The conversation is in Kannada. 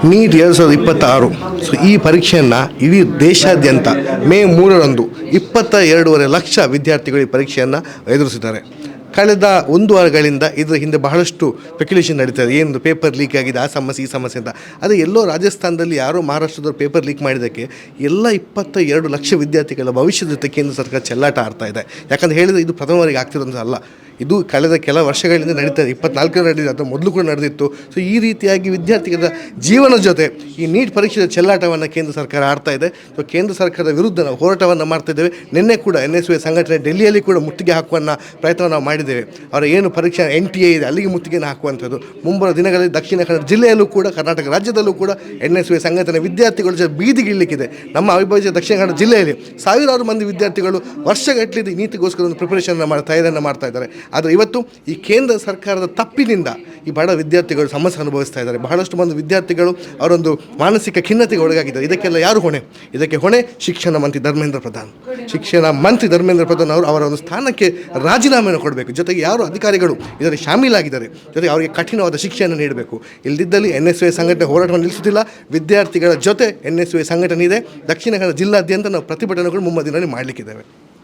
ನೀಟ್ 2026 ಸೊ ಈ ಪರೀಕ್ಷೆಯನ್ನು ಇಡೀ ದೇಶಾದ್ಯಂತ ಮೇ 3ರಂದು 22.5 ಲಕ್ಷ ವಿದ್ಯಾರ್ಥಿಗಳು ಈ ಪರೀಕ್ಷೆಯನ್ನು ಎದುರಿಸಿದ್ದಾರೆ. ಕಳೆದ ಒಂದು ವಾರಗಳಿಂದ ಇದರ ಹಿಂದೆ ಬಹಳಷ್ಟು ಸ್ಪೆಕ್ಯುಲೇಷನ್ ನಡೀತಾರೆ. ಏನು ಪೇಪರ್ ಲೀಕ್ ಆಗಿದೆ, ಆ ಸಮಸ್ಯೆ ಈ ಸಮಸ್ಯೆ ಅಂತ. ಅದೇ ಎಲ್ಲೋ ರಾಜಸ್ಥಾನದಲ್ಲಿ ಯಾರೋ ಮಹಾರಾಷ್ಟ್ರದವ್ರು ಪೇಪರ್ ಲೀಕ್ ಮಾಡಿದ್ದಕ್ಕೆ ಎಲ್ಲ 22 ಲಕ್ಷ ವಿದ್ಯಾರ್ಥಿಗಳ ಭವಿಷ್ಯದ ಜೊತೆ ಕೇಂದ್ರ ಸರ್ಕಾರ ಚೆಲ್ಲಾಟ ಆಡ್ತಾ ಇದೆ. ಯಾಕಂತ ಹೇಳಿದರೆ ಇದು ಪ್ರಥಮವರೆಗೆ ಆಗ್ತಿರೋದು ಅಲ್ಲ, ಇದು ಕಳೆದ ಕೆಲ ವರ್ಷಗಳಿಂದ ನಡೀತದೆ. 24 ನಡೆದಿದೆ, ಅಥವಾ ಮೊದಲು ಕೂಡ ನಡೆದಿತ್ತು. ಸೊ ಈ ರೀತಿಯಾಗಿ ವಿದ್ಯಾರ್ಥಿಗಳ ಜೀವನದ ಜೊತೆ ಈ ನೀಟ್ ಪರೀಕ್ಷೆಯ ಚೆಲ್ಲಾಟವನ್ನು ಕೇಂದ್ರ ಸರ್ಕಾರ ಆಡ್ತಾ ಇದೆ. ಸೊ ಕೇಂದ್ರ ಸರ್ಕಾರದ ವಿರುದ್ಧ ನಾವು ಹೋರಾಟವನ್ನು ಮಾಡ್ತಾ ಇದ್ದೇವೆ. ನಿನ್ನೆ ಕೂಡ NSY ಸಂಘಟನೆ ಡೆಲ್ಲಿಯಲ್ಲಿ ಕೂಡ ಮುತ್ತಿಗೆ ಹಾಕುವ ಪ್ರಯತ್ನ ನಾವು ಮಾಡಿದ್ದೇವೆ. ಅವರ ಏನು ಪರೀಕ್ಷಾ NTA ಇದೆ ಅಲ್ಲಿಗೆ ಮುತ್ತಿಗೆಯನ್ನು ಹಾಕುವಂಥದ್ದು. ಮುಂಬರುವ ದಿನಗಳಲ್ಲಿ ದಕ್ಷಿಣ ಕನ್ನಡ ಜಿಲ್ಲೆಯಲ್ಲೂ ಕೂಡ, ಕರ್ನಾಟಕ ರಾಜ್ಯದಲ್ಲೂ ಕೂಡ NSY ಸಂಘಟನೆ ವಿದ್ಯಾರ್ಥಿಗಳ ಜೊತೆ ಬೀದಿಗಿಳಿಲಿಕ್ಕಿದೆ. ನಮ್ಮ ಅವಿಭಾಜ್ಯ ದಕ್ಷಿಣ ಕನ್ನಡ ಜಿಲ್ಲೆಯಲ್ಲಿ ಸಾವಿರಾರು ಮಂದಿ ವಿದ್ಯಾರ್ಥಿಗಳು ವರ್ಷಗಟ್ಟಲೆ ನೀತಿಗೋಸ್ಕರ ಒಂದು ಪ್ರಿಪರೇಷನ್ ತಯಾರಿಯನ್ನು ಮಾಡ್ತಾ ಇದ್ದಾರೆ. ಆದರೆ ಇವತ್ತು ಈ ಕೇಂದ್ರ ಸರ್ಕಾರದ ತಪ್ಪಿನಿಂದ ಈ ಬಡ ವಿದ್ಯಾರ್ಥಿಗಳು ಸಮಸ್ಯೆ ಅನುಭವಿಸ್ತಾ ಇದ್ದಾರೆ. ಬಹಳಷ್ಟು ಮಂದಿ ವಿದ್ಯಾರ್ಥಿಗಳು ಅವರೊಂದು ಮಾನಸಿಕ ಖಿನ್ನತೆಗೆ ಒಳಗಾಗಿದ್ದಾರೆ. ಇದಕ್ಕೆಲ್ಲ ಯಾರು ಹೊಣೆ? ಇದಕ್ಕೆ ಹೊಣೆ ಶಿಕ್ಷಣ ಮಂತ್ರಿ ಧರ್ಮೇಂದ್ರ ಪ್ರಧಾನ್. ಶಿಕ್ಷಣ ಮಂತ್ರಿ ಧರ್ಮೇಂದ್ರ ಪ್ರಧಾನ್ ಅವರು ಅವರ ಒಂದು ಸ್ಥಾನಕ್ಕೆ ರಾಜೀನಾಮೆಯನ್ನು ಕೊಡಬೇಕು. ಜೊತೆಗೆ ಯಾರು ಅಧಿಕಾರಿಗಳು ಇದರಲ್ಲಿ ಶಾಮೀಲಾಗಿದ್ದಾರೆ, ಜೊತೆಗೆ ಅವರಿಗೆ ಕಠಿಣವಾದ ಶಿಕ್ಷೆಯನ್ನು ನೀಡಬೇಕು. ಇಲ್ಲದಿದ್ದಲ್ಲಿ NSY ಸಂಘಟನೆ ಹೋರಾಟವನ್ನು ನಿಲ್ಲಿಸುತ್ತಿಲ್ಲ. ವಿದ್ಯಾರ್ಥಿಗಳ ಜೊತೆ NSY ಸಂಘಟನೆ ಇದೆ. ದಕ್ಷಿಣ ಕನ್ನಡ ಜಿಲ್ಲಾದ್ಯಂತ ನಾವು ಪ್ರತಿಭಟನೆಗಳು ಮುಂಬದಿನಲ್ಲಿ ಮಾಡಲಿಕ್ಕಿದ್ದೇವೆ.